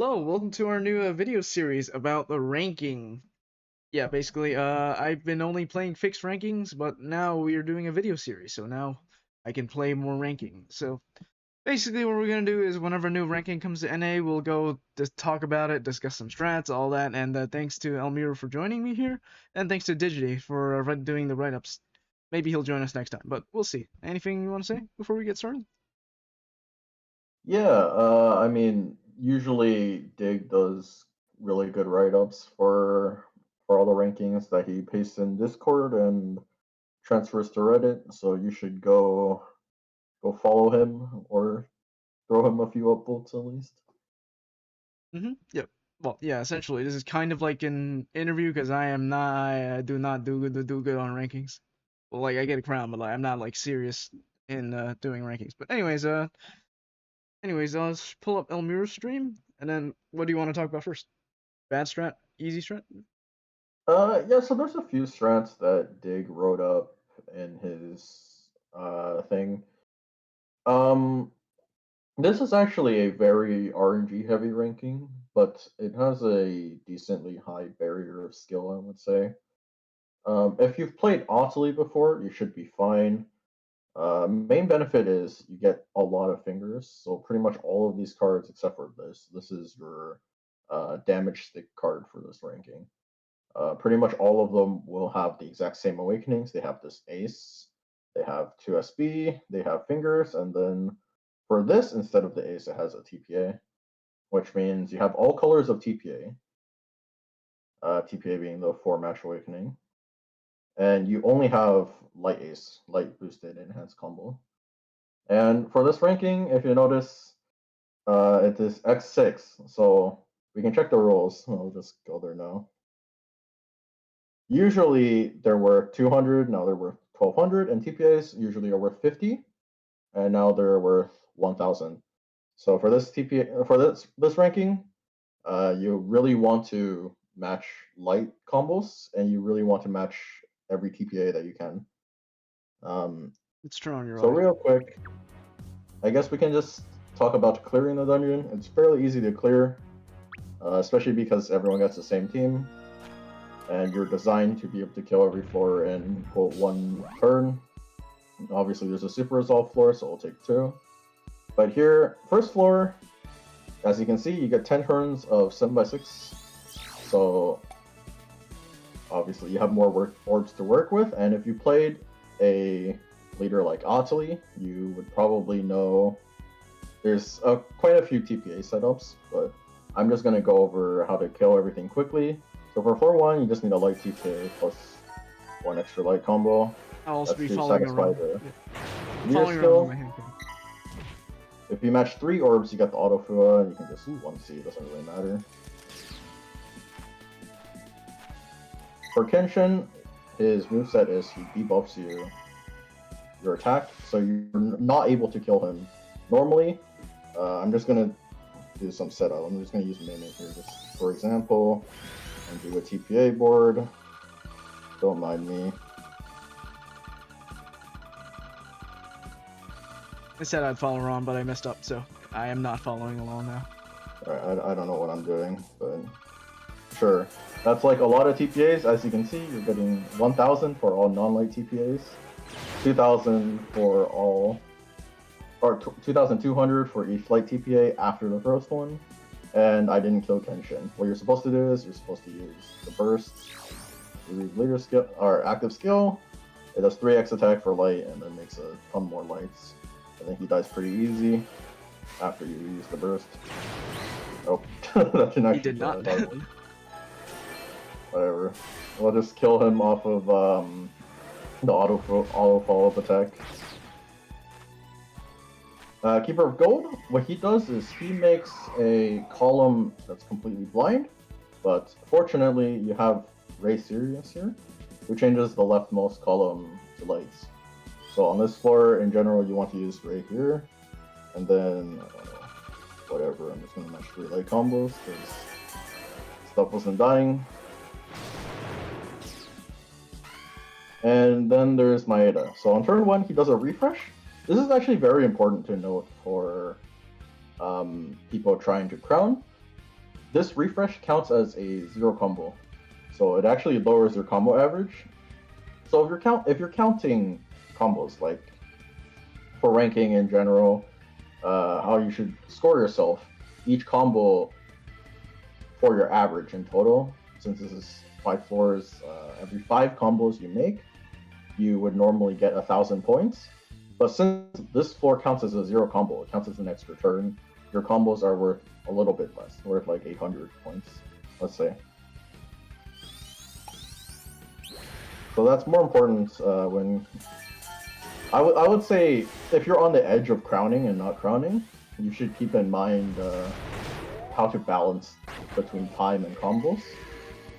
Hello, welcome to our new video series about the ranking. Yeah, basically, I've been only playing fixed rankings, but now we are doing a video series, so now I can play more ranking. So basically, what we're gonna do is whenever a new ranking comes to NA, we'll go just talk about it, discuss some strats, all that. And thanks to LMiru for joining me here, and thanks to Digity for doing the write-ups. Maybe he'll join us next time, but we'll see. Anything you want to say before we get started? Yeah, I mean, usually Dig does really good write-ups for all the rankings that he pastes in Discord and transfers to Reddit. So you should go follow him or throw him a few upvotes at least. Yep. Well, yeah. Essentially, this is kind of like an interview because I do not do good on rankings. Well, like I get a crown, but like I'm not like serious in doing rankings. But anyways, let's pull up Elmira's stream, and then what do you want to talk about first? Bad strat, easy strat. Yeah, so there's a few strats that Dig wrote up in his thing. Um, this is actually a very RNG heavy ranking, but it has a decently high barrier of skill, I would say. If you've played Ottilie before, you should be fine. Main benefit is you get a lot of fingers, so pretty much all of these cards, except for this, this is your damage stick card for this ranking. Pretty much all of them will have the exact same awakenings. They have this ace, they have 2 SB, they have fingers, and then for this, instead of the ace, it has a TPA, which means you have all colors of TPA, TPA being the 4 match awakening, and you only have light ace, light boosted enhanced combo. And for this ranking, if you notice, it is X6, so we can check the rules. I'll just go there now. Usually they're worth 200, now they're worth 1200, and TPAs usually are worth 50, and now they're worth 1000. So for this TPA, for this ranking, you really want to match light combos, and you really want to match every TPA that you can. Um, It's true on your so right. real quick, I guess we can just talk about clearing the dungeon. It's fairly easy to clear, especially because everyone gets the same team, and you're designed to be able to kill every floor in quote 1 turn. Obviously, there's a super resolve floor, so it'll take 2. But here, first floor, as you can see, you get 10 turns of 7x6. So obviously, you have more orbs to work with, and if you played a leader like Ottilie, you would probably know there's quite a few TPA setups, but I'm just going to go over how to kill everything quickly. So for floor 1, you just need a light TPA plus 1 extra light combo. I'll also That's be to following satisfy around. the Yeah. meter Following around with skill. my handcam. If you match 3 orbs, you get the auto Fua, and you can just 1C, it doesn't really matter. For Kenshin, his moveset is he debuffs your attack, so you're not able to kill him normally. I'm just gonna do some setup. I'm just gonna use Mimic here, just for example, and do a TPA board. Don't mind me. I said I'd follow Ron, but I messed up, so I am not following along now. Alright, I don't know what I'm doing, but sure. That's like a lot of TPAs. As you can see, you're getting 1,000 for all non-light TPAs, 2,000 for all, or 2,200 for each light TPA after the first one. And I didn't kill Kenshin. What you're supposed to do is you're supposed to use the burst, leader skill, or active skill. It does 3x attack for light and then makes a ton more lights. I think he dies pretty easy after you use the burst. Oh, that didn't actually He did not. Whatever. We'll just kill him off of the auto follow-up attack. Keeper of Gold, what he does is he makes a column that's completely blind, but fortunately you have Ray Sirius here, who changes the leftmost column to lights. So on this floor, in general, you want to use Ray here, and then whatever, I'm just going to match 3 light combos, because stuff wasn't dying. And then there's Maeda. So on turn 1, he does a refresh. This is actually very important to note for people trying to crown. this refresh counts as a 0 combo, so it actually lowers your combo average. So if you're counting combos, like for ranking in general, how you should score yourself, each combo for your average in total, since this is 5 floors, every 5 combos you make, you would normally get 1,000 points. But since this floor counts as a 0 combo, it counts as an extra turn, your combos are worth a little bit less, worth like 800 points, let's say. So that's more important when... I would say if you're on the edge of crowning and not crowning, you should keep in mind how to balance between time and combos.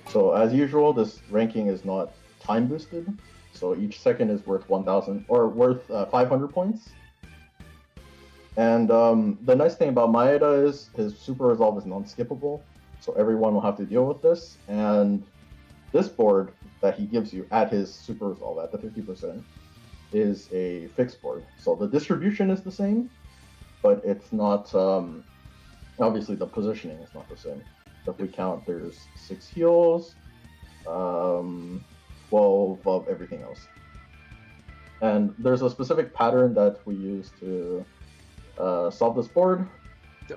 So as usual, this ranking is not time boosted, so each second is worth 1,000 or worth 500 points. And the nice thing about Maeda is his super resolve is non-skippable, so everyone will have to deal with this. And this board that he gives you at his super resolve at the 50% is a fixed board. So the distribution is the same, but it's not, obviously the positioning is not the same. So if we count, there's 6 heals, 12 of everything else. And there's a specific pattern that we use to solve this board.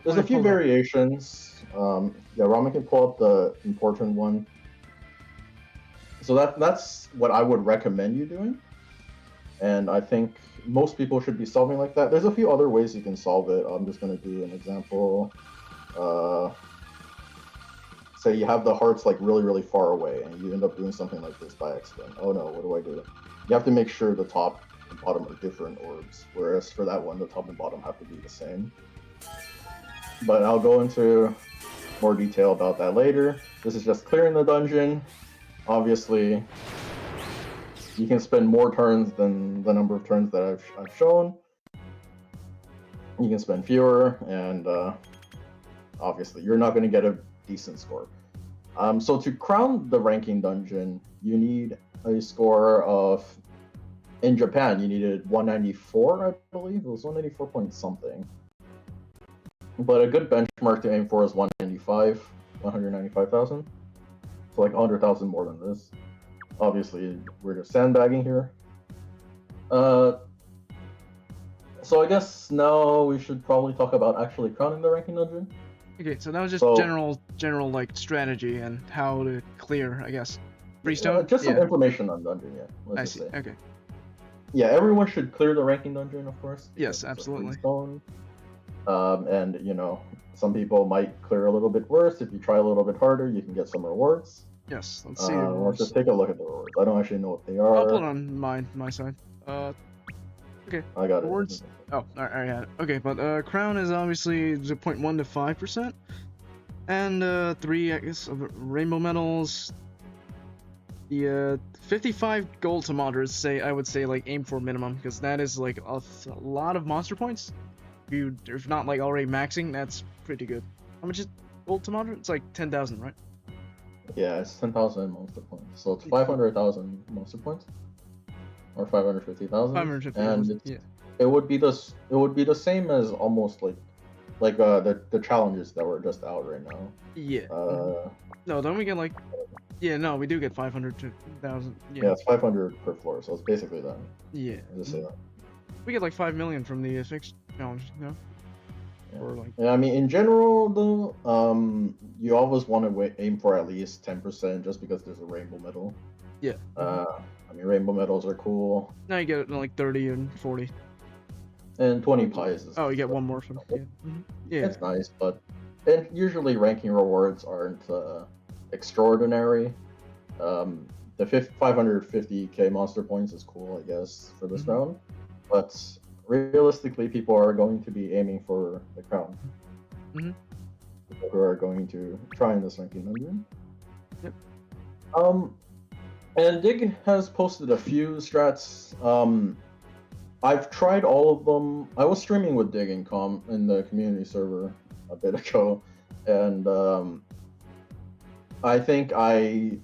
There's a few variations. Yeah, Ramen can pull up the important one. So that's what I would recommend you doing. And I think most people should be solving like that. There's a few other ways you can solve it. I'm just going to do an example. Say you have the hearts like really, really far away, and you end up doing something like this by accident. Oh no, what do I do? You have to make sure the top and bottom are different orbs, whereas for that one, the top and bottom have to be the same. But I'll go into more detail about that later. This is just clearing the dungeon. Obviously, you can spend more turns than the number of turns that I've shown. You can spend fewer, and obviously you're not going to get a decent score. So to crown the ranking dungeon, you need a score of, in Japan, you needed 194, I believe. It was 194 point something. But a good benchmark to aim for is 195,000. So like 100,000 more than this. Obviously, we're just sandbagging here. So I guess now we should probably talk about actually crowning the ranking dungeon. Okay, so that was just general like strategy and how to clear, I guess. Freestone? Just some information on dungeon, yeah. I see. Okay. Yeah, everyone should clear the ranking dungeon, of course. Yes, absolutely. And you know, some people might clear a little bit worse. If you try a little bit harder, you can get some rewards. Yes, let's see. Let's just take a look at the rewards. I don't actually know what they are. I'll put it on my side. Okay. I got rewards. it. Oh, I had it. Okay, but crown is obviously 0.1 to 5%, and 3, I guess, of rainbow medals. The 55 gold to moderate, I would say like aim for minimum, because that is like a lot of monster points. If not like already maxing, that's pretty good. How much is gold to moderate? It's like 10,000, right? Yeah, it's 10,000 monster points. So it's 500,000 monster points, or 550,000. 550,000. Yeah. It would be the same as almost like the challenges that were just out right now. Yeah. No, don't we get like? Yeah, no, we do get 500,000. Yeah, it's 500 per floor, so it's basically that. Yeah. Just say that. We get like 5 million from the fixed challenge, no? Yeah. Or like... Yeah, I mean, in general, though, you always want to aim for at least 10%, just because there's a rainbow medal. Yeah. I mean, rainbow medals are cool. Now you get like 30 and 40. And 20 pies. Oh, you get one more from. Yeah. Yeah. It's nice, but and usually ranking rewards aren't extraordinary. The 550k monster points is cool, I guess, for this round, but realistically, people are going to be aiming for the crown. People who are going to try in this ranking dungeon. Yep. And Dig has posted a few strats. I've tried all of them. I was streaming with Dig in the community server a bit ago, and I think I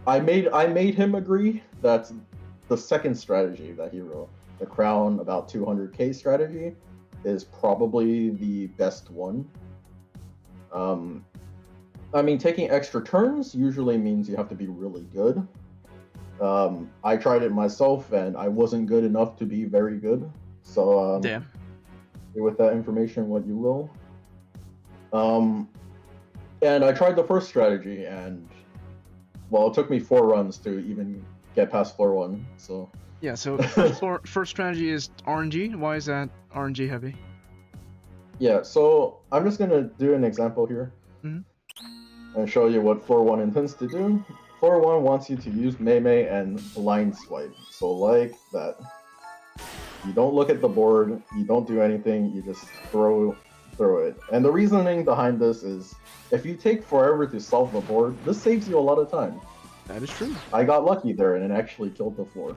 made him agree that the second strategy that he wrote, the crown about 200k strategy, is probably the best one. I mean, taking extra turns usually means you have to be really good. I tried it myself, and I wasn't good enough to be very good. So, Damn. do with that information what you will. And I tried the first strategy, and well, it took me 4 runs to even get past floor 1. So Yeah. So first strategy is RNG. Why is that RNG heavy? yeah, so I'm just gonna do an example here and show you what floor 1 intends to do. Floor 1 wants you to use Mei and blind swipe. So like that. You don't look at the board, you don't do anything, you just throw it. And the reasoning behind this is if you take forever to solve the board, this saves you a lot of time. That is true. I got lucky there and it actually killed the floor.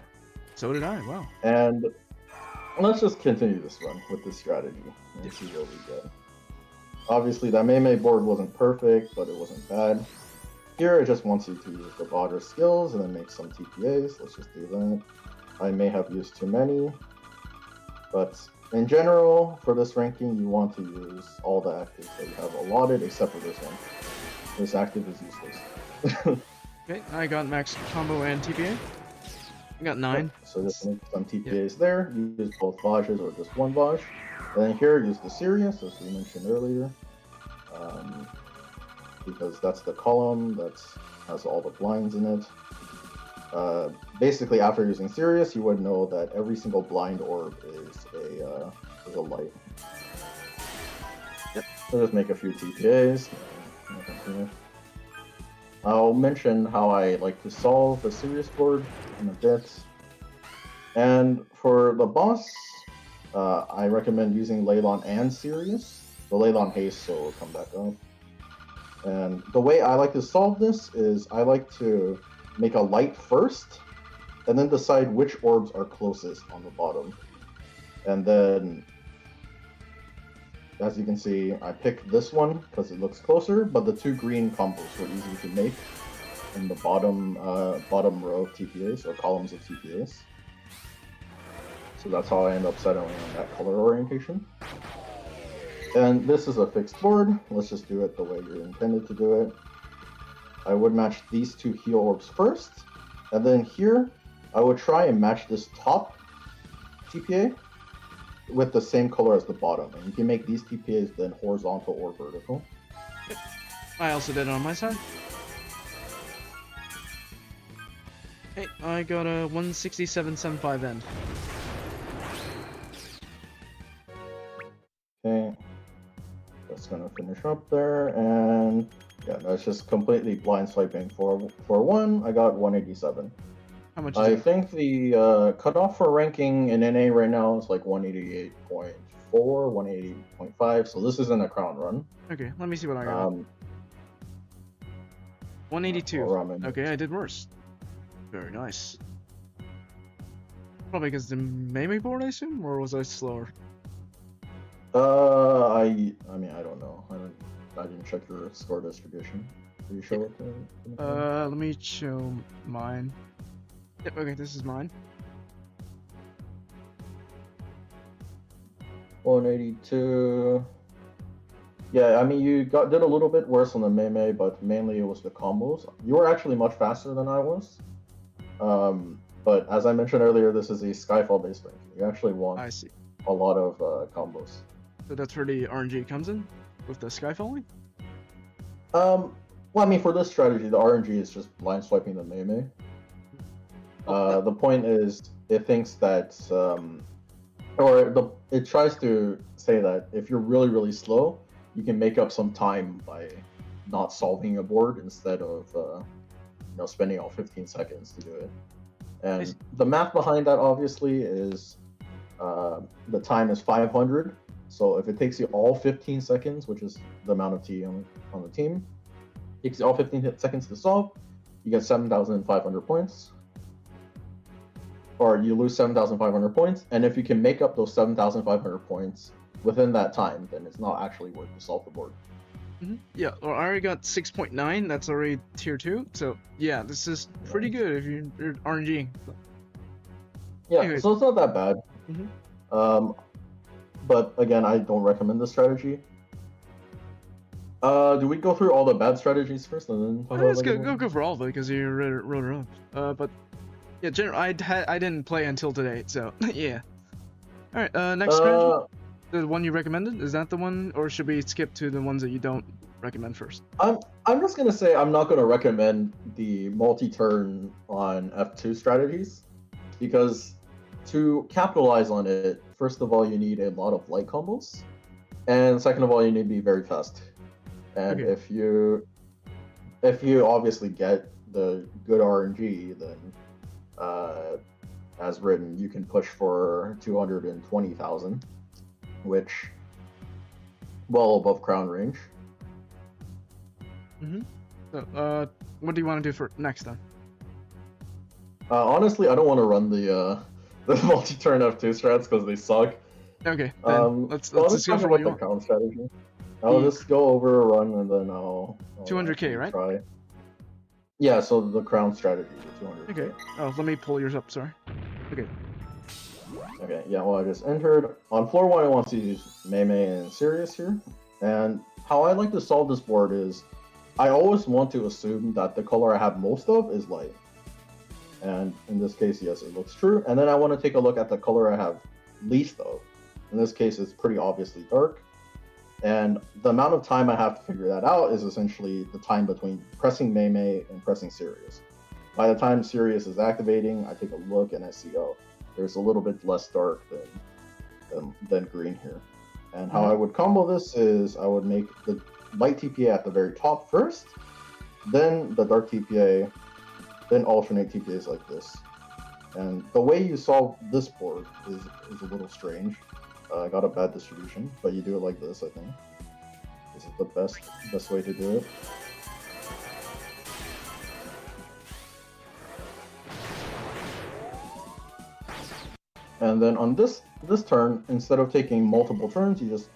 So did I. Wow. And let's just continue this run with this strategy and see what we get. Obviously, that Mei board wasn't perfect, but it wasn't bad. Here, it just wants you to use the broader skills and then make some TPAs. Let's just do that. I may have used too many, but in general, for this ranking, you want to use all the actives that you have allotted, except for this one. This active is useless. Okay, I got max combo and TPA. I got 9. So just make some TPAs there. Use both Vages or just one Vage. And then here, use the Sirius, as we mentioned earlier. Because that's the column that has all the blinds in it. Basically, after using Sirius, you would know that every single blind orb is a light. Yep. So just make a few TPAs. I'll mention how I like to solve the Sirius board in a bit. And for the boss, I recommend using Leylon and Sirius. The Leylon haste, so it'll come back up. And the way I like to solve this is I like to make a light first, and then decide which orbs are closest on the bottom. And then, as you can see, I picked this one because it looks closer, but the 2 green combos were easy to make in the bottom row of TPAs, or columns of TPAs. So that's how I end up settling on that color orientation. And this is a fixed board. Let's just do it the way you're intended to do it. I would match these 2 heal orbs first, and then here, I would try and match this top TPA with the same color as the bottom. And you can make these TPAs then horizontal or vertical. I also did it on my side. Hey, I got a 167.75 end. Okay, that's gonna finish up there, and yeah, that's just completely blind swiping for 1. I got 187. How much is I it? think the cutoff for ranking in NA right now is like 188.4, 180.5. So this isn't a crown run. Okay, let me see what I got. 182. Ramen. Okay, I did worse. Very nice. Probably because the Mei board, I assume, or was I slower? I mean, I don't know. I didn't check your score distribution. Will you show it to Let me show mine. Yep, okay, this is mine. 182. Yeah, I mean, you did a little bit worse on the Mei, but mainly it was the combos. You were actually much faster than I was. But as I mentioned earlier, this is a Skyfall based ranking. You actually want I see. a lot of combos. So that's where the RNG comes in? With the Skyfalling? Well, I mean, for this strategy, the RNG is just blind swiping the Mei. The point is, it thinks that, it tries to say that if you're really, really slow, you can make up some time by not solving a board instead of, spending all 15 seconds to do it. And the math behind that, obviously, is the time is 500. So if it takes you all 15 seconds, which is the amount of T on the team, it takes you all 15 seconds to solve, you get 7,500 points. Or you lose 7,500 points, and if you can make up those 7,500 points within that time, then it's not actually worth to solve the board. Mm-hmm. Yeah, well, I already got 6.9, that's already tier 2, so yeah, this is pretty good if you're RNGing. Yeah, Anyways. So it's not that bad. Mm-hmm. But again, I don't recommend this strategy. Do we go through all the bad strategies first and then talk about Let's the good go ones? for all of it because you wrote it up. But yeah, I didn't play until today, so yeah. All right. Next strategy, Uh, the one you recommended, is that the one, or should we skip to the ones that you don't recommend first? I'm just gonna say I'm not gonna recommend the multi-turn on F2 strategies because to capitalize on it, first of all, you need a lot of light combos, and second of all, you need to be very fast. And Okay. if you obviously get the good RNG, then uh, as written, you can push for 220,000, which well above crown range. So, what do you want to do for next then? Honestly, I don't want to run the multi-turn F2 strats because they suck. Okay, then So I'll let's just go talk for what about you the want. crown strategy. I'll The just go over a run and then I'll 200k, actually right? try. Yeah, so the crown strategy, the Okay. 200k. Oh, let me pull yours up. Sorry. Okay. Okay, yeah, well, I just entered. On floor one, I want to use Meme and Sirius here. And how I like to solve this board is I always want to assume that the color I have most of is light. And in this case, yes, it looks true. And then I want to take a look at the color I have least of. In this case, it's pretty obviously dark. And the amount of time I have to figure that out is essentially the time between pressing Meme and pressing Sirius. By the time Sirius is activating, I take a look and I see, oh, there's a little bit less dark than green here. And how I would combo this is I would make the light TPA at the very top first, then the dark TPA, then alternate TPAs like this. And the way you solve this board is a little strange. I got a bad distribution, but you do it like this, I think. This is the best way to do it. And then on this turn, instead of taking multiple turns, you just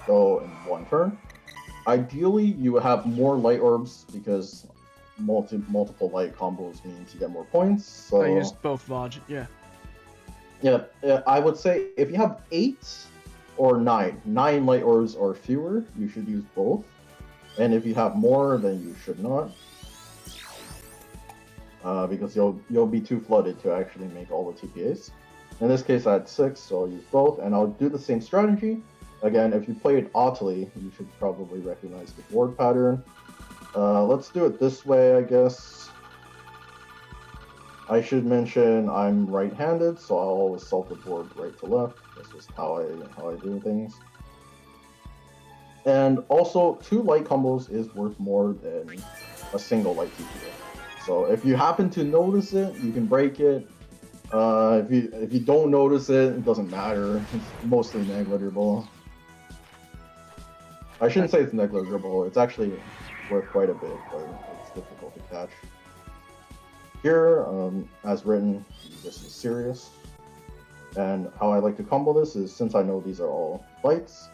go in one turn. Ideally, you would have more light orbs because multiple light combos means you get more points. So I used both Vaj. Yeah. Yeah, I would say if you have 8 or 9 light orbs or fewer, you should use both. And if you have more, then you should not. Because you'll be too flooded to actually make all the TPAs. In this case, I had 6, so I'll use both, and I'll do the same strategy. Again, if you play it oddly, you should probably recognize the board pattern. Let's do it this way, I guess. I should mention I'm right-handed, so I'll always solve the board right to left. That's just how I do things. And also, 2 light combos is worth more than a single light TPA. So if you happen to notice it, you can break it. If you don't notice it, it doesn't matter. It's mostly negligible. I shouldn't say it's negligible. It's actually worth quite a bit, but it's difficult to catch. Here, as written, this is serious. And how I like to combo this is, since I know these are all lights,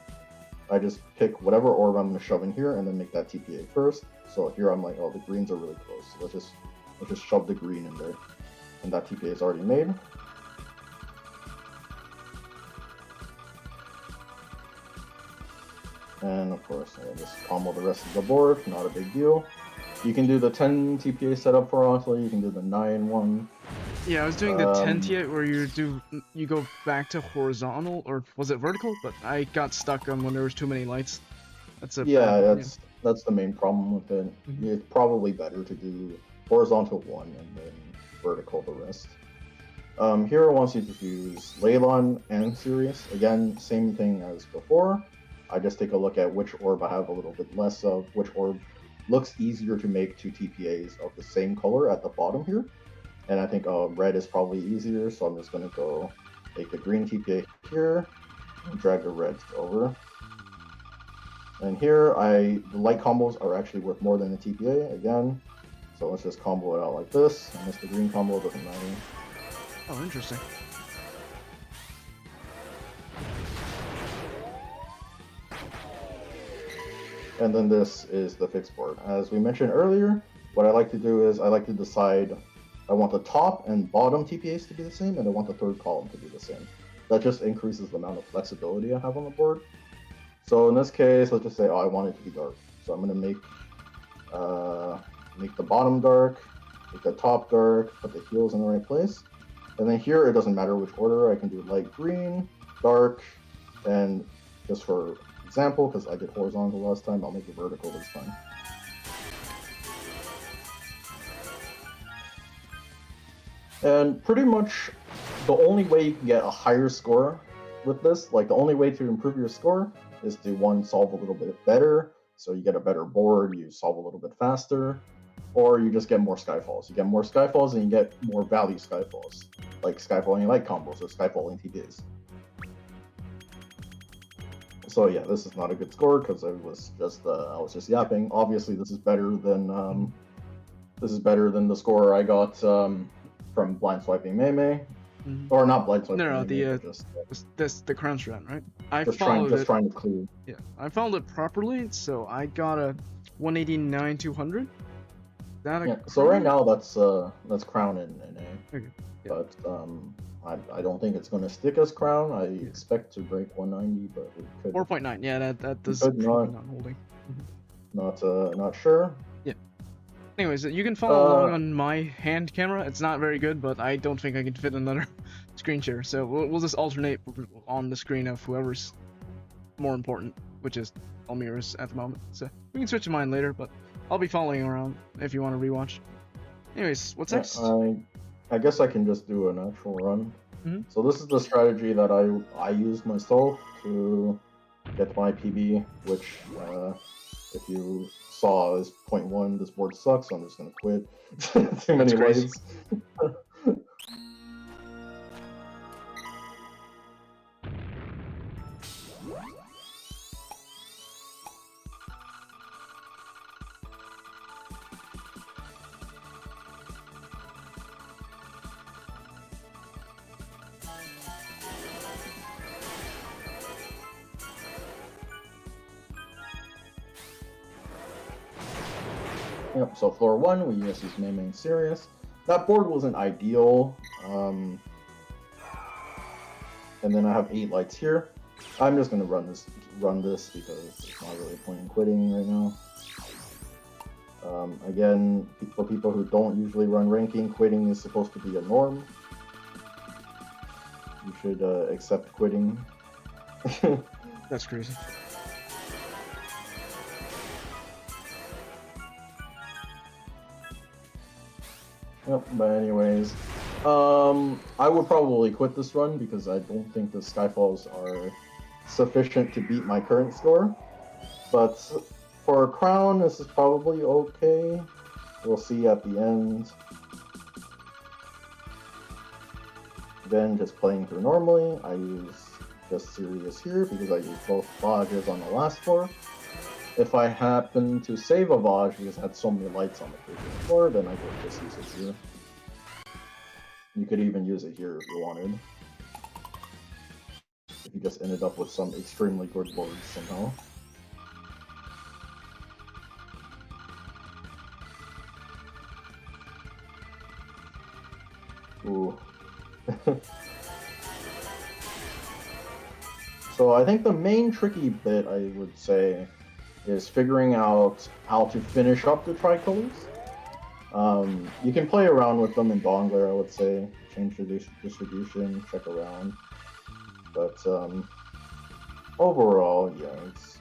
I just pick whatever orb I'm going to shove in here and then make that TPA first. So here I'm like, oh, the greens are really close. So let's just shove the green in there. And that TPA is already made. And of course, I just combo the rest of the board, not a big deal. You can do the 10 TPA setup for Oslo, you can do the 9 one. Yeah, I was doing the 10 TPA where you go back to horizontal, or was it vertical? But I got stuck on when there was too many lights. That's a that's the main problem with it. It's probably better to do horizontal 1 and then vertical the rest. Here wants you to use Leylon and Sirius. Again, same thing as before. I just take a look at which orb I have a little bit less of, which orb looks easier to make 2 TPAs of the same color at the bottom here. And I think red is probably easier, so I'm just going to go take the green TPA here and drag the red over. And here, the light combos are actually worth more than the TPA again. So let's just combo it out like this, unless the green combo doesn't matter. Oh, interesting. And then this is the fixed board. As we mentioned earlier, what I like to do is I like to decide I want the top and bottom TPAs to be the same, and I want the third column to be the same. That just increases the amount of flexibility I have on the board. So in this case, let's just say, oh, I want it to be dark. So I'm gonna make the bottom dark, make the top dark, put the heels in the right place. And then here, it doesn't matter which order, I can do light green, dark, and just for example, because I did horizontal last time, I'll make it vertical this time. And pretty much the only way you can get a higher score with this, like the only way to improve your score is to one, solve a little bit better, so you get a better board, you solve a little bit faster, or you just get more skyfalls. You get more skyfalls and you get more value skyfalls, like skyfalling light combos or skyfalling TDs. So yeah, this is not a good score because I was just yapping. Obviously, this is better than the score I got from blind swiping Mei, or not blind swiping. No, Mei, the crown strat, right? Trying to clear. Yeah, I followed it properly, so I got a 189 200. So right now that's crown in A. Okay. Yeah. But I don't think it's going to stick as crown. I expect to break 190, but it could. 4.9. Yeah, that does not holding. Not sure. Yeah. Anyways, you can follow along on my hand camera. It's not very good, but I don't think I can fit another screen share. So we'll just alternate on the screen of whoever's more important, which is LMiru's at the moment. So we can switch to mine later, but I'll be following around if you want to rewatch. Anyways, what's next? I guess I can just do an actual run. So this is the strategy that I use myself to get my PB, which if you saw is 0.1. This board sucks, so I'm just gonna quit. Too many ways. Yep, so floor 1, we just use Main Serious. That board wasn't ideal. And then I have 8 lights here. I'm just gonna run this because there's not really a point in quitting right now. Again, for people who don't usually run ranking, quitting is supposed to be a norm. You should accept quitting. That's crazy. Yep, but anyways, I would probably quit this run because I don't think the Skyfalls are sufficient to beat my current score. But for a crown, this is probably okay. We'll see at the end. Then just playing through normally, I use just Serious here because I use both Vages on the last floor. If I happen to save a Vage because I had so many lights on the previous floor, then I could just use it here. You could even use it here if you wanted. If you just ended up with some extremely good boards somehow. Ooh. So I think the main tricky bit, I would say, is figuring out how to finish up the tricolors. You can play around with them in Bongler, I would say. Change the distribution, check around. But overall, yeah, it's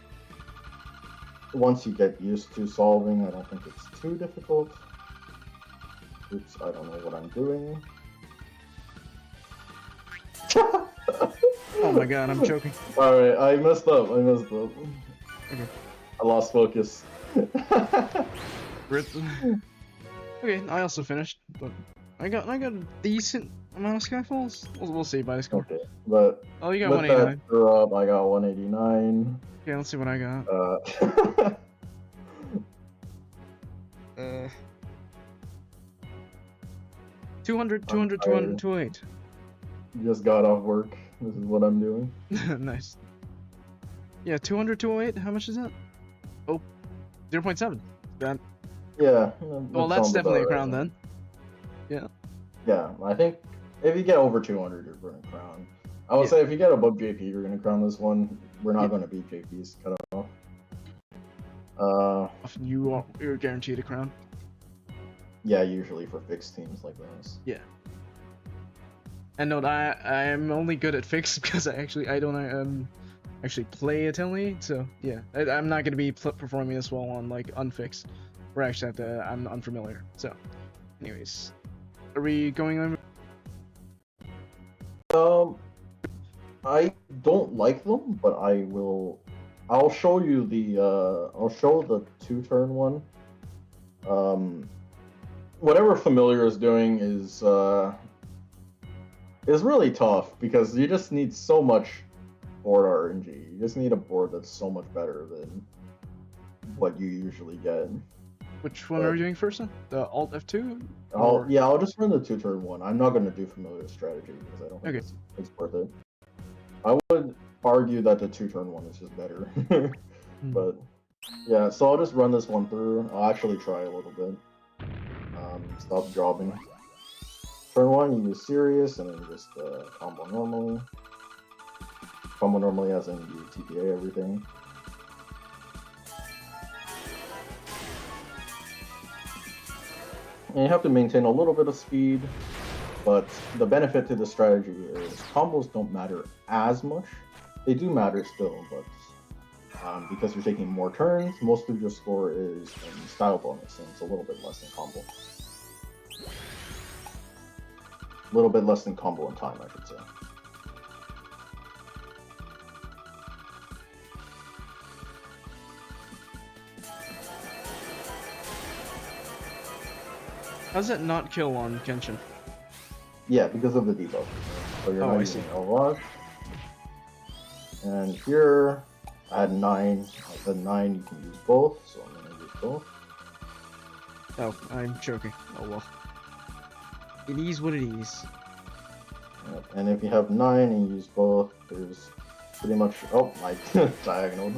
once you get used to solving, I don't think it's too difficult. Oops, I don't know what I'm doing. Oh my god, I'm choking. Alright, I messed up. Okay. I lost focus. Rip. Okay, I also finished, but I got a decent amount of Skyfalls. We'll see by the score. Okay, but oh, you got with 189. That drop, I got 189. Okay, let's see what I got. 200, 200, 200, 208. Just got off work. This is what I'm doing. Nice. Yeah, 200, 208. How much is that? Oh, 0.7. That. Yeah. Well, that's definitely a crown then. Yeah. Yeah, I think if you get over 200, you're going to crown. I would say if you get above JP, you're going to crown this one. We're not going to beat JP's cut off. You're guaranteed a crown. Yeah, usually for fixed teams like this. Yeah. And note, I am only good at fixed because I don't actually play Italian, so yeah, I'm not gonna be performing this well on like unfixed. We're actually I'm unfamiliar. So, anyways, are we going on? I don't like them, but I'll show you I'll show the 2-turn one. Whatever familiar is doing is really tough because you just need so much board RNG. You just need a board that's so much better than what you usually get. Which one are we doing first? Then? The Alt F2? I'll just run the 2-turn one. I'm not going to do familiar strategy because I don't think it's worth it. I would argue that the 2-turn one is just better. But yeah, so I'll just run this one through. I'll actually try a little bit. Stop jobbing. Turn 1, you use serious, and then just combo normally. Combo normally as in you TPA everything. And you have to maintain a little bit of speed, but the benefit to the strategy is combos don't matter as much. They do matter still, but because you're taking more turns, most of your score is in style bonus, and it's a little bit less than combo. A little bit less than combo in time, I should say. How does it not kill on Kenshin? Yeah, because of the debuff. So you're not using L-Log. And here, I had 9. I said 9, you can use both, so I'm going to use both. Oh, I'm choking. Oh well. It is what it is. Yep. And if you have 9 and you use both, there's pretty much... Oh, I diagonal.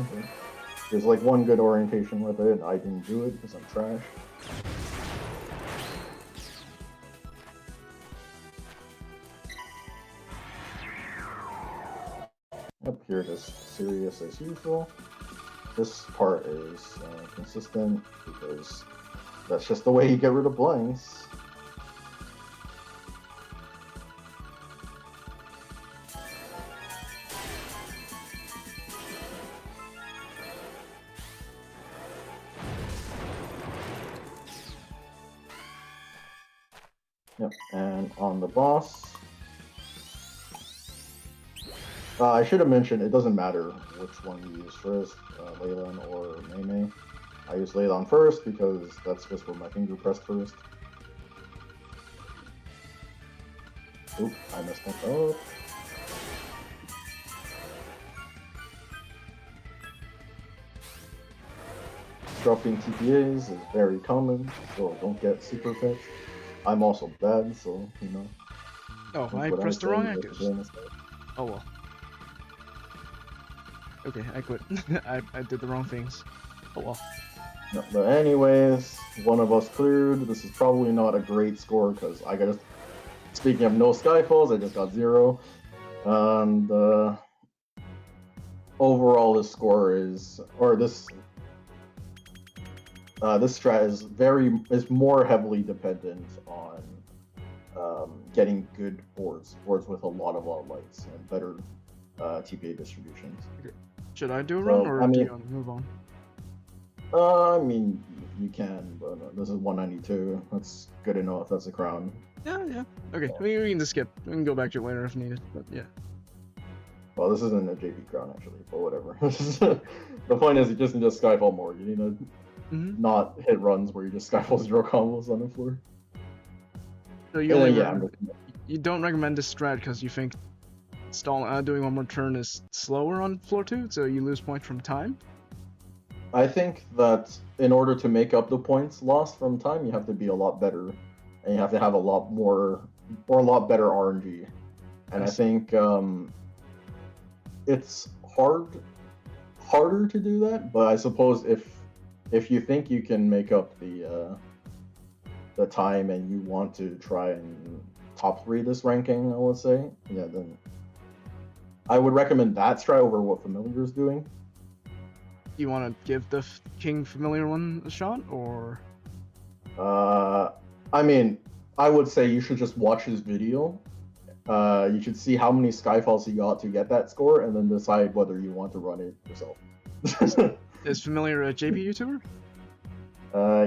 There's like one good orientation with it. I didn't do it because I'm trash. Up here it is serious as usual. This part is consistent because that's just the way you get rid of blanks. Yep, and on the boss, I should have mentioned it doesn't matter which one you use first, Leyland or Mei. I use Leyland first because that's just where my finger pressed first. Oop, I messed that up. Dropping TPAs is very common, so don't get super pitched. I'm also bad, so you know. Oh, I pressed the wrong actors. Oh well. Okay, I quit. I did the wrong things. Oh well. No, but anyways, one of us cleared. This is probably not a great score because I got. Speaking of no skyfalls, I just got 0, and overall this score is, or this strat is more heavily dependent on getting good boards with a lot of lights and better TPA distributions. Okay. Should I do a run, or do you want to move on? I mean, you can, but this is 192. That's good enough. That's a crown. Yeah. Okay, yeah. We can just skip. We can go back to it later if needed, but yeah. Well, this isn't a JP crown, actually, but whatever. The point is, you just need to Skyfall more. You need to not hit runs where you just Skyfall 0 combos on the floor. So you you don't recommend this strat because you think doing one more turn is slower on floor 2, so you lose points from time? I think that in order to make up the points lost from time, you have to be a lot better, and you have to have a lot more, or a lot better RNG. And I think it's harder to do that, but I suppose if you think you can make up the time and you want to try and top 3 this ranking, I would say, yeah, then I would recommend that strat over what Familiar is doing. You want to give the King Familiar one a shot, or? I mean, I would say you should just watch his video. You should see how many skyfalls he got to get that score, and then decide whether you want to run it yourself. Is Familiar a JP YouTuber?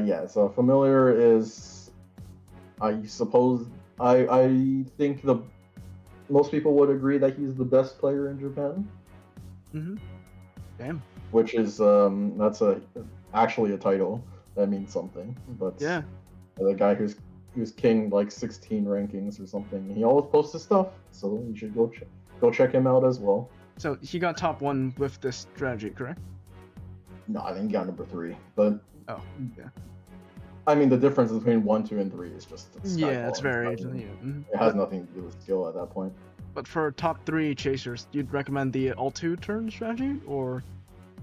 Yeah. So Familiar is, I suppose, I think most people would agree that he's the best player in Japan. Mm-hmm. Damn. Which is that's actually a title that means something. But yeah, the guy who's king like 16 rankings or something, he always posts his stuff, so you should go check him out as well. So he got top 1 with this strategy, correct? No, I think he got number 3, but oh yeah. I mean, the difference between 1, 2, and 3 is just yeah, it's very. It has nothing to do with skill at that point. But for top 3 chasers, you'd recommend the all 2 turn strategy, or?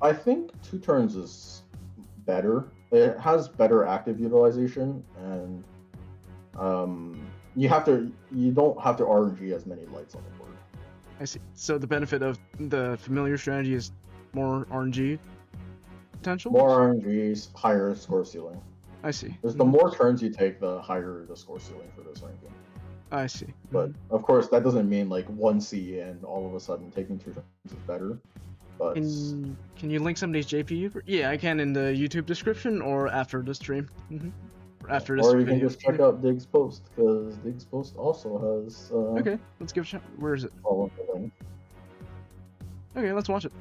I think 2 turns is better. It has better active utilization, and you don't have to RNG as many lights on the board. I see. So the benefit of the Familiar strategy is more RNG potential? More RNGs, higher score ceiling. I see. The more turns you take, the higher the score ceiling for this ranking. I see. But of course, that doesn't mean like 1C and all of a sudden taking 2 turns is better. But can you link some of these JPU? Yeah, I can in the YouTube description or after the stream. After this or you video. can just check out Dig's post, because Dig's post also has. Okay, let's give a shot. Where is it? Follow the link. Okay, let's watch it.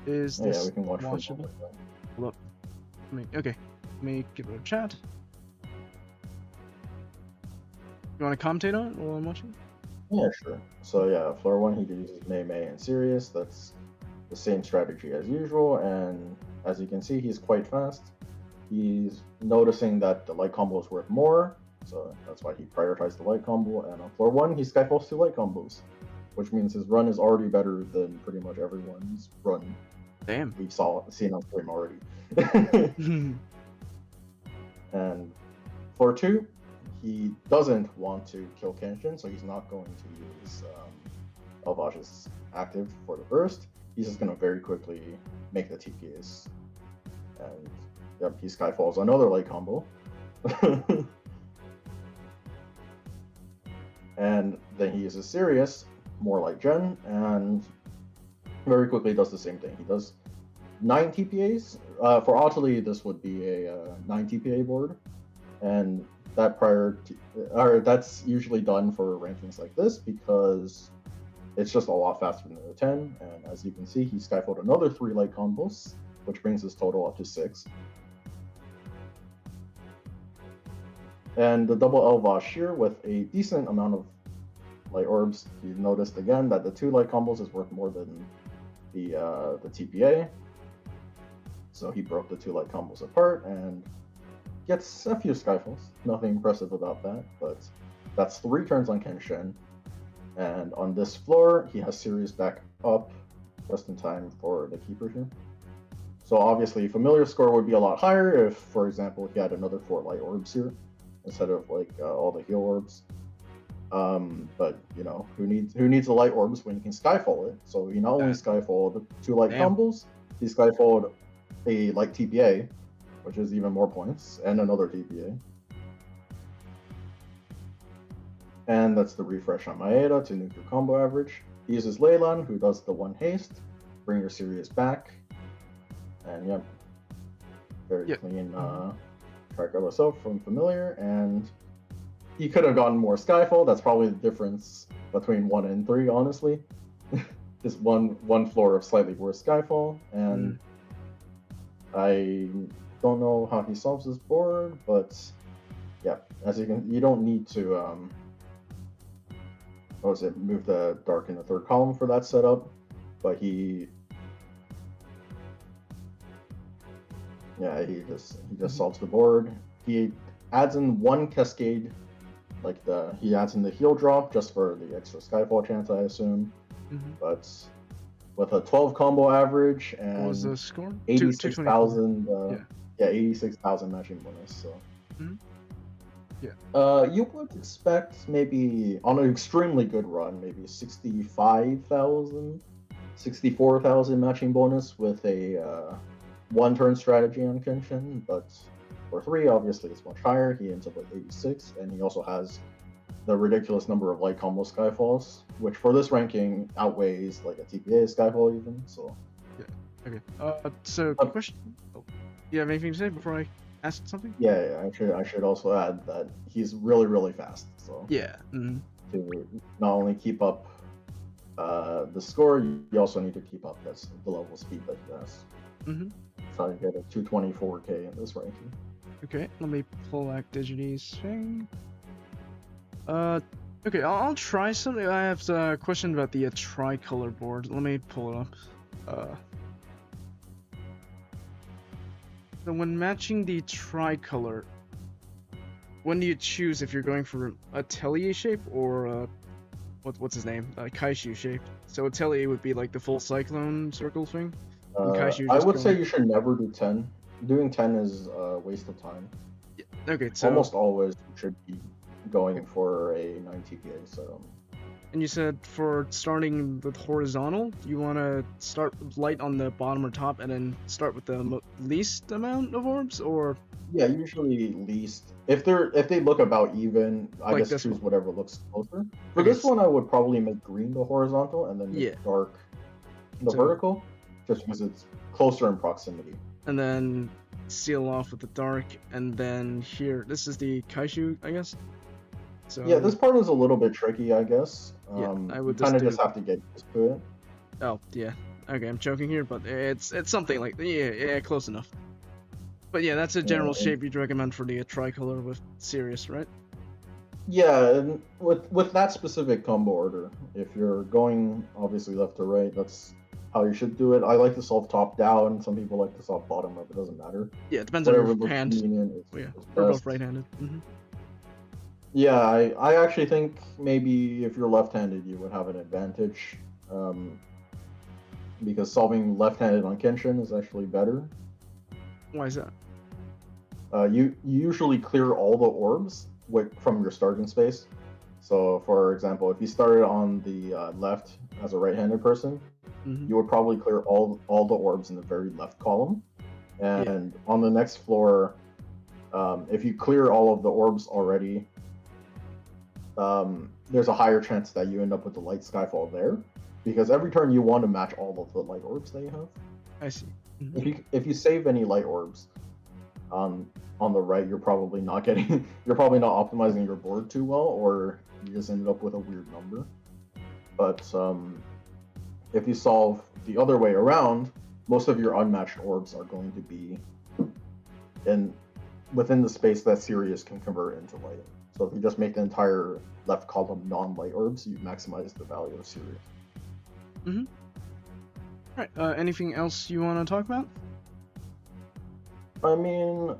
Is this yeah, we can watch watchable? Look. Okay, let me give it a chat. You want to commentate on it while I'm watching? Yeah, sure. So yeah, floor 1 he uses Mei and Sirius. That's the same strategy as usual, and as you can see, he's quite fast. He's noticing that the light combo is worth more, so that's why he prioritized the light combo. And on floor 1, he skyfalls 2 light combos, which means his run is already better than pretty much everyone's run. Damn. We've seen on stream already. And floor 2, he doesn't want to kill Kenshin, so he's not going to use Elvash's active for the burst. He's just going to very quickly make the TPAs. And yep, he skyfalls another light combo. And then he uses Sirius, more like Gen, and very quickly does the same thing. He does 9 TPAs. For Ottilie, this would be a 9 TPA board, and that's usually done for rankings like this because it's just a lot faster than the 10. And as you can see, he skyfalled another 3 light combos, which brings his total up to 6. And the double Elvash here with a decent amount of light orbs. You noticed again that the 2 light combos is worth more than the TPA. So he broke the 2 light combos apart and gets a few skyfalls. Nothing impressive about that, but that's 3 turns on Kenshin. And on this floor, he has Sirius back up just in time for the keeper here. So obviously, Familiar score would be a lot higher if, for example, he had another 4 light orbs here instead of like all the heal orbs. But you know, who needs the light orbs when you can skyfall it? So he not only skyfalled the 2 light combos, he skyfalled a light TPA, which is even more points, and another TPA. And that's the refresh on Maeda to nuke your combo average. He uses Leyland, who does the 1 haste, bring your Sirius back, and yep, very clean Tricolor soap from Familiar, and he could have gotten more Skyfall. That's probably the difference between 1 and 3, honestly. Just one floor of slightly worse Skyfall, and I don't know how he solves this board, but yeah, as you don't need to move the dark in the 3rd column for that setup, but he just solves the board. He adds in 1 cascade, he adds in the heal drop just for the extra Skyfall chance, I assume. But with a 12 combo average and what was the score? 86,000 86,000 matching bonus. So you would expect maybe on an extremely good run, maybe 65,000 64,000 matching bonus with a one-turn strategy on Kenshin, but for 3, obviously it's much higher. He ends up with 86, and he also has the ridiculous number of light combo Skyfalls, which for this ranking outweighs like a TPA Skyfall even. So Yeah. Okay. So question. Oh, you have anything to say before I ask something? yeah, I should also add that he's really fast. So Yeah. Mm-hmm. to not only keep up the score, you also need to keep up the level speed that he has. Mm-hmm. So I get a 224k in this ranking. Okay. Let me pull out Digity's thing. Okay. I'll try something. I have a question about the Tricolor board. Let me pull it up. So when matching the Tricolor, when do you choose if you're going for Atelier shape or what's his name? Kaishu shape. So Atelier would be like the full cyclone circle thing. And Kaishu I just would go say like... you should never do 10. Doing 10 is a waste of time. Yeah. Okay, so Almost always you should be going for a 9 TPA setup. and you said for starting with horizontal, you want to start light on the bottom or top, and then start with the least amount of orbs, or Yeah, usually least. If they look about even, I like guess this choose one? whatever looks closer. For Okay, this one, I would probably make green the horizontal and then make yeah. dark the So vertical, just because it's closer in proximity. and then seal off with the dark, and then here, this is the Kaishu, I guess. So Yeah, this part is a little bit tricky, I guess. yeah, I You would kind of do... just have to get used to it. Oh yeah. Okay, I'm choking here, but it's something like... yeah, close enough. But yeah, that's a general shape you'd recommend for the Tricolor with Sirius, right? Yeah, and with that specific combo order, if you're going obviously left to right, that's how you should do it. I like to solve top down. Some people like to solve bottom up. It doesn't matter. Yeah, it depends on Whatever your looks hand. convenient is, Yeah, is we're both best. right-handed. Mm-hmm. Yeah, I actually think maybe if you're left-handed, you would have an advantage, because solving left-handed on Kenshin is actually better. Why is that? You usually clear all the orbs from your starting space. So, for example, if you started on the left as a right-handed person, Mm-hmm. you would probably clear all the orbs in the very left column. Yeah. And on the next floor, if you clear all of the orbs already, there's a higher chance that you end up with the light skyfall there, because every turn you want to match all of the light orbs that you have. I see. Mm-hmm. If you save any light orbs on the right, you're probably not getting you're probably not optimizing your board too well, or you just ended up with a weird number. But if you solve the other way around, most of your unmatched orbs are going to be within the space that Sirius can convert into light. So if you just make the entire left column non-light orbs, you maximize the value of Sirius. Mm-hmm. All right. Anything else you want to talk about? I mean,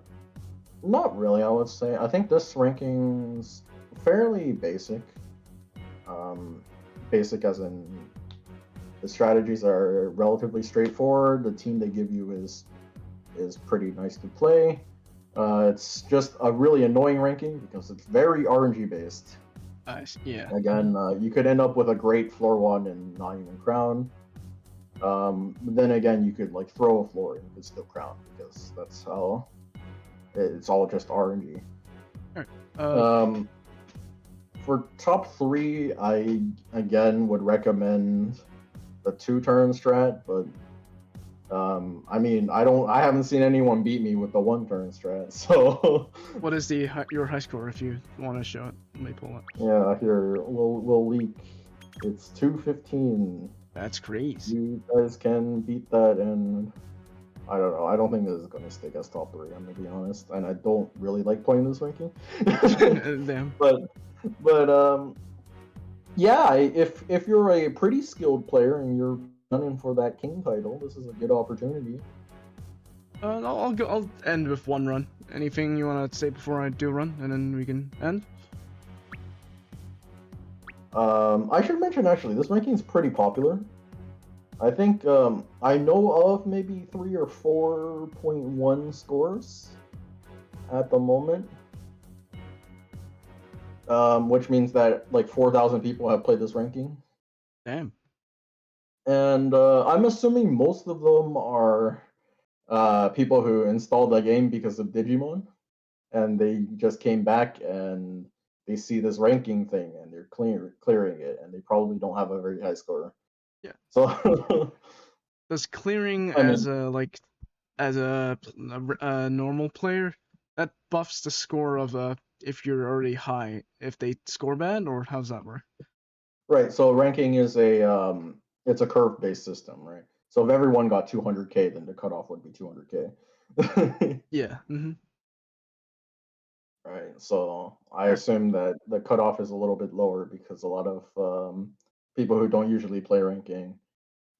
not really, I would say. I think this ranking's fairly basic. Basic as in the strategies are relatively straightforward. The team they give you is pretty nice to play. It's just a really annoying ranking because it's very RNG based. Yeah. Again, you could end up with a great floor one and not even crown. But then again, you could like throw a floor and you could still crown because that's how it's all just RNG. All right. For top 3, I again would recommend the 2-turn strat, but I mean, I haven't seen anyone beat me with the 1-turn strat. So what is your high score if you want to show it? Let me pull up. yeah, here we'll leak. It's 215. That's crazy. You guys can beat that, and I don't know. I don't think this is going to stick as top 3. I'm gonna be honest, and I don't really like playing this ranking. Damn. But yeah, if you're a pretty skilled player and you're gunning for that king title, this is a good opportunity. I'll end with one run. Anything you want to say before I do a run, and then we can end? I should mention actually, this ranking is pretty popular. I think I know of maybe 3 or 4.1 scores at the moment, which means that like 4,000 people have played this ranking. Damn. and I'm assuming most of them are people who installed the game because of Digimon, and they just came back and they see this ranking thing and they're clearing it, and they probably don't have a very high score. Yeah. So, Does clearing I as mean, a a normal player, that buffs the score of if you're already high, if they score bad, or how's that work? right. So ranking is it's a curve based system, right? So if everyone got 200K, then the cutoff would be 200K. Yeah. Right. So I Alright. assume that the cutoff is a little bit lower because a lot of people who don't usually play ranking,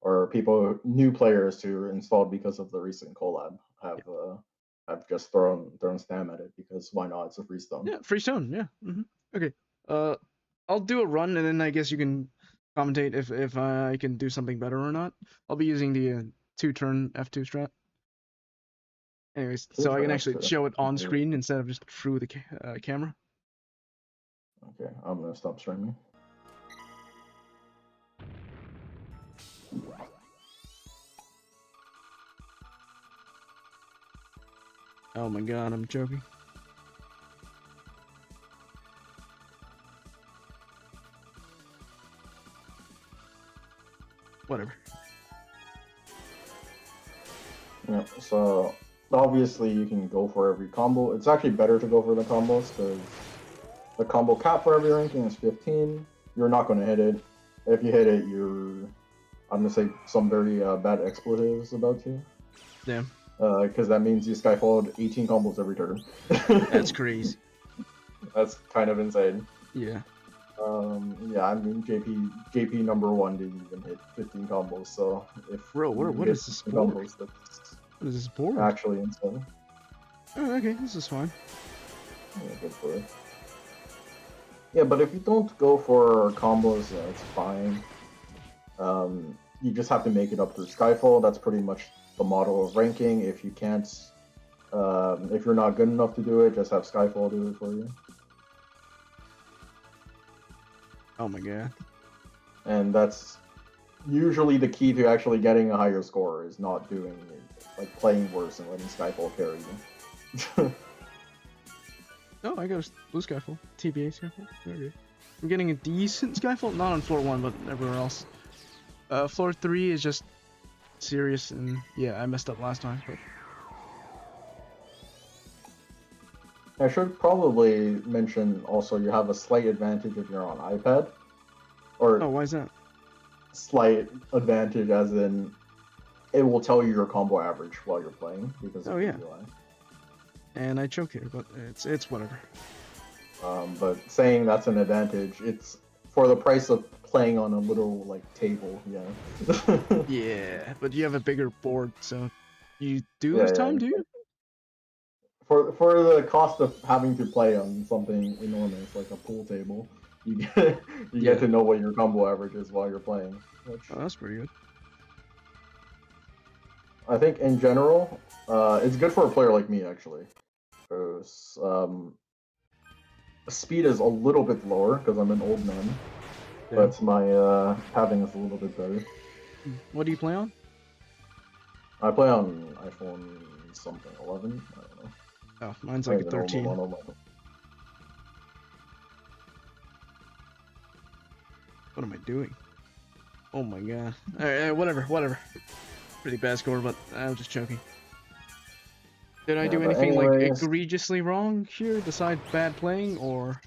or people new players who are installed because of the recent collab, Yeah. have just thrown Stam at it because why not? It's a free stone. Yeah. Free stone. Yeah. Okay. Uh, I'll do a run, and then I guess you can commentate if I can do something better or not. I'll be using the 2-turn F2 strat. Anyways, Two so I for can an actually F2. show it on Okay, screen instead of just through the camera. okay, I'm gonna stop streaming. Oh my god, I'm joking. Whatever. Yeah. So obviously you can go for every combo. It's actually better to go for the combos because the combo cap for every ranking is 15. You're not going to hit it. If you hit it, I'm going to say some very bad expletives about you. Damn. Because that means you skyfalled 18 combos every turn. That's crazy. That's kind of insane. Yeah. Yeah, I mean JP number one didn't even hit 15 combos. So if Bro, you what hit is this 15 board? combos, that's What is this board? actually insane. Oh, okay, this is fine. Yeah, good for it. Yeah, but if you don't go for combos, it's fine. You just have to make it up through Skyfall. That's pretty much the model of ranking. If you can't, if you're not good enough to do it, just have Skyfall do it for you. Oh my god. And that's usually the key to actually getting a higher score, is not doing it, like playing worse and letting Skyfall carry you. Oh, I got a blue Skyfall. TBA Skyfall. Okay. I'm getting a decent Skyfall, not on floor 1, but everywhere else. Floor 3 is just serious, and yeah, I messed up last time, but... I should probably mention also you have a slight advantage if you're on iPad. Oh, Or why is that? slight advantage as in it will tell you your combo average while you're playing because of Oh, the yeah. UI. And I choke here, but it's whatever. But saying that's an advantage, it's for the price of playing on a little like table, yeah. Yeah, but you have a bigger board, so you do Yeah, lose time, yeah. do you? For the cost of having to play on something enormous like a pool table, you get you get Yeah. to know what your combo average is while you're playing, which Oh, that's pretty good. I think in general, it's good for a player like me actually, because speed is a little bit lower because I'm an old man, Yeah. but my padding is a little bit better. What do you play on? I play on iPhone something 11. I don't know. Oh, mine's I like don't a even know 13. what model. What am I doing? Oh my god. Alright, whatever. Pretty bad score, but I'm just choking. Did I Yeah, do but anything like anyways, egregiously wrong here besides bad playing, or?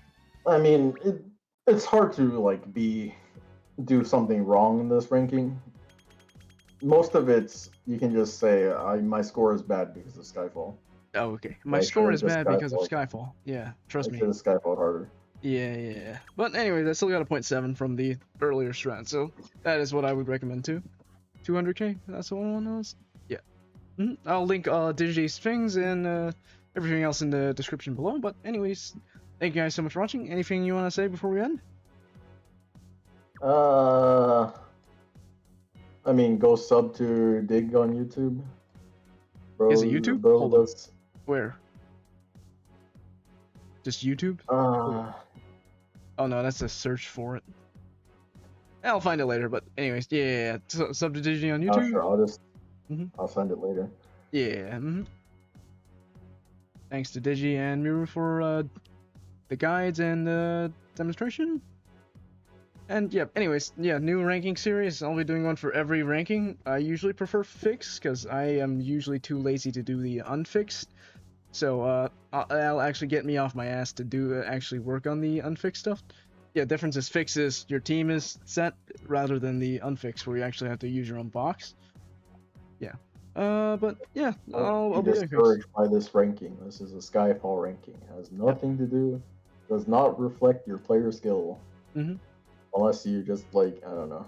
I mean, it's hard to like do something wrong in this ranking. Most of it's you can just say my score is bad because of Skyfall. Oh, okay. My I should score have is just bad because of Skyfall. Skyfall. Yeah, I trust me. should have Skyfall harder. Yeah. But anyways, I still got a 0.7 from the earlier strat, so that is what I would recommend too. 200k, that's the one was? Yeah. I'll link Digity's things and everything else in the description below. But anyways, thank you guys so much for watching. Anything you want to say before we end? Uh, I mean, go sub to Dig on YouTube. Is it YouTube? Bro Hold up. does. Where? Just YouTube? Uh, Oh no, that's a search for it. I'll find it later. But anyways, yeah. Sub to Digity on YouTube. Sure. Mhm. I'll send it later. Yeah. Thanks to Digi and Miru for the guides and the demonstration. And yeah, anyways, yeah, new ranking series. I'll be doing one for every ranking. I usually prefer fixed because I am usually too lazy to do the unfixed. So that'll actually get me off my ass to do actually work on the unfixed stuff. Yeah, difference is fixed is your team is set rather than the unfixed where you actually have to use your own box. Yeah. But yeah, I'll be doing fixed. Discouraged by this ranking. This is a Skyfall ranking. It has nothing to do. Does not reflect your player skill. Mm-hmm. Unless you just like I don't know.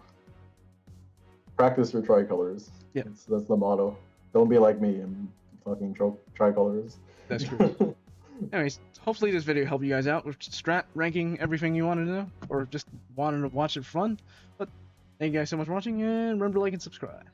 Practice your tricolors. Yeah. That's the motto. Don't be like me and fucking tricolors. That's true. Anyways, hopefully this video helped you guys out with strat ranking everything you wanted to know, or just wanted to watch it for fun. But thank you guys so much for watching, and remember to like and subscribe.